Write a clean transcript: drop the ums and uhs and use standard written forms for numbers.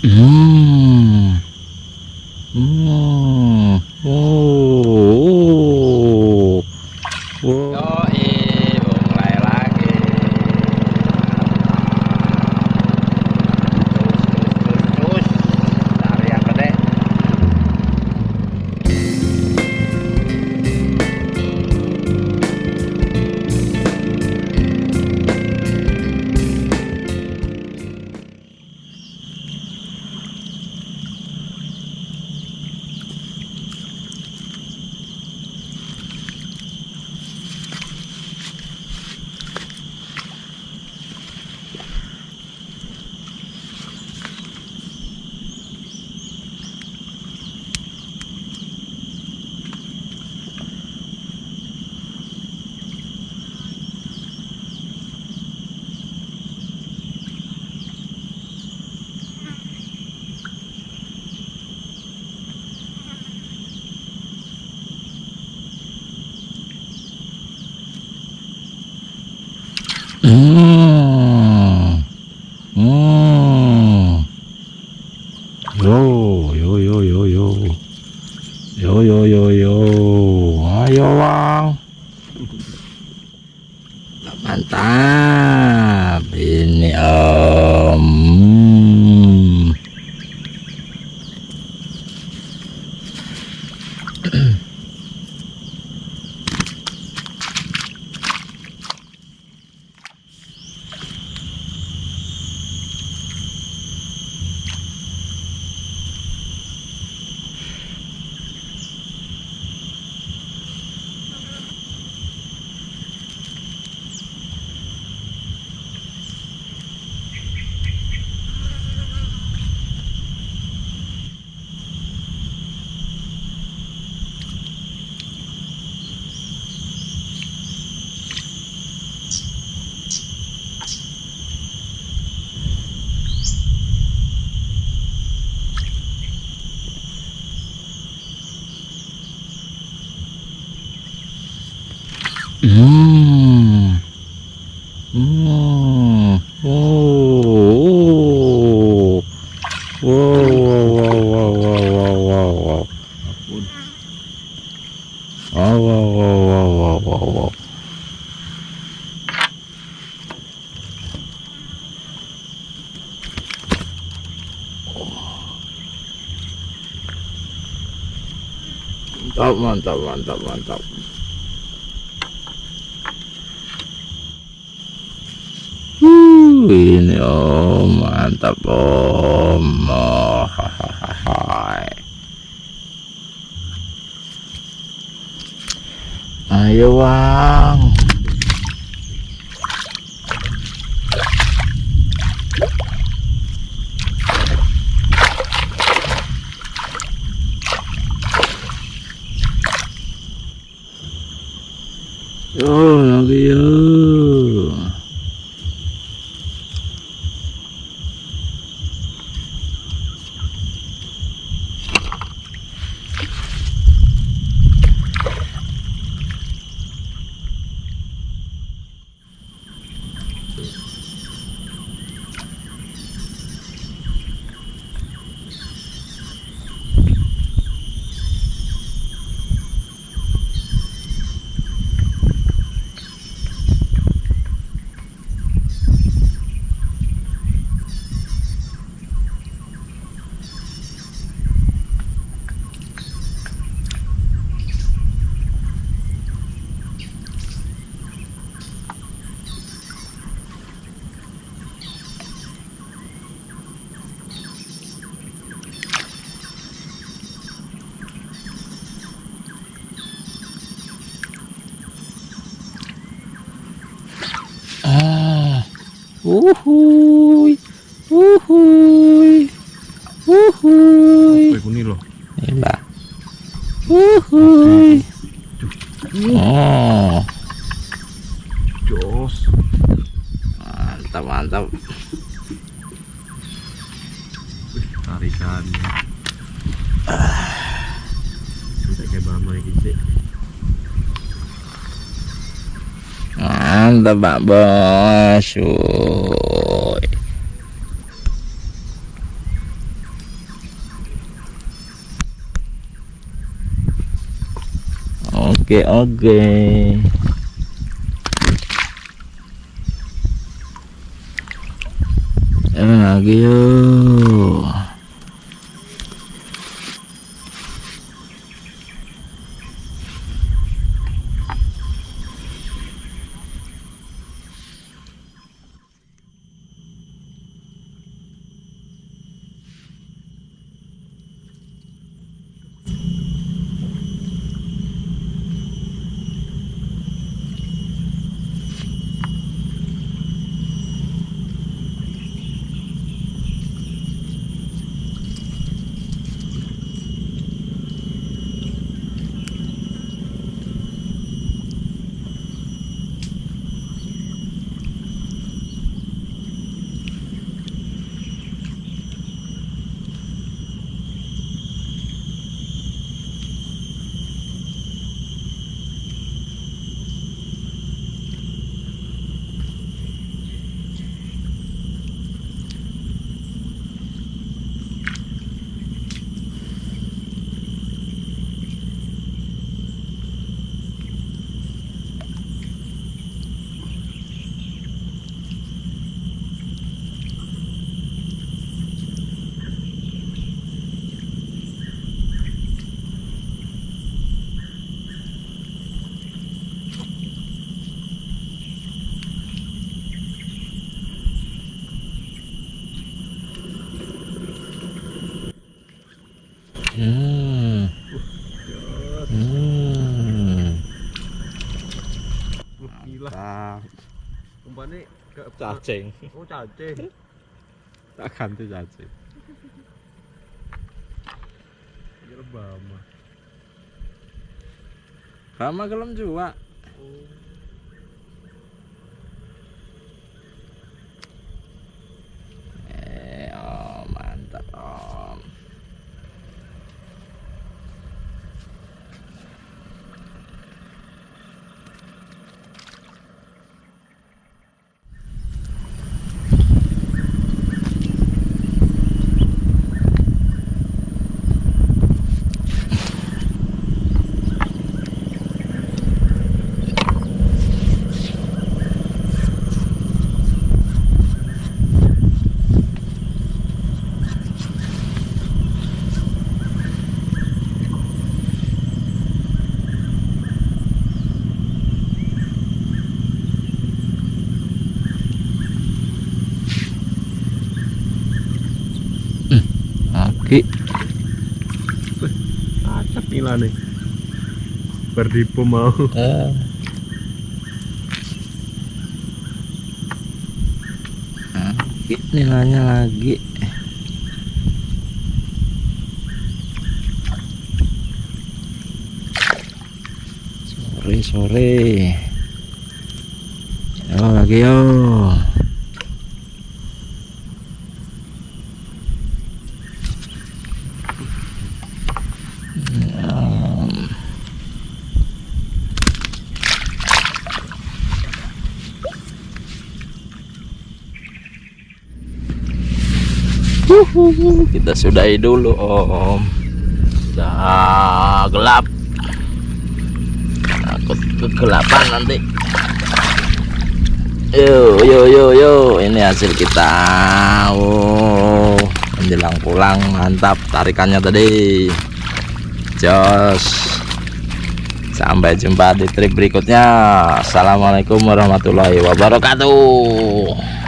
Hmm. Hmm. Oh. Oh. Yoi, mulai lagi. Terus. Cari yang gede. Hmm. Hmm. Yo, yo, yo, yo, yo. Yo, yo, yo, yo. Ayo, Bang. Mantap. Ini Om. Hmm. Hmm. Oh. Wow, wow, wow, wow, wow, wow, wow. Wow, wow, wow, wow, wow, wow, wow. Mantap, mantap, mantap, mantap. Ini Om, mantap Om. Oh, hahaha. Ayo Bang. Yo, lagi yo. Uhuy, uhuy, uhuy. Ini loh. Ini uhuy. Oh, Jos. mantap, mantap. Tarikannya. Sampai kayak bama gitu. Mantap Pak Bos. Wuih. Oke. Lagi yuk. Gila. Umpannya ke Cacing. Oh, cacing. Tak ganti cacing. Kira bama. Sama gelem juga. Oh, mantap om. Lagi. Acak nila nih. Berdipo mau. Lagi nilainya lagi. Sore. Yo lagi yo. Kita sudahi dulu om. Udah gelap. Takut kegelapan nanti. Yo. Ini hasil kita. Oh, menjelang pulang mantap tarikannya tadi. Jos. Sampai jumpa di trip berikutnya. Assalamualaikum warahmatullahi wabarakatuh.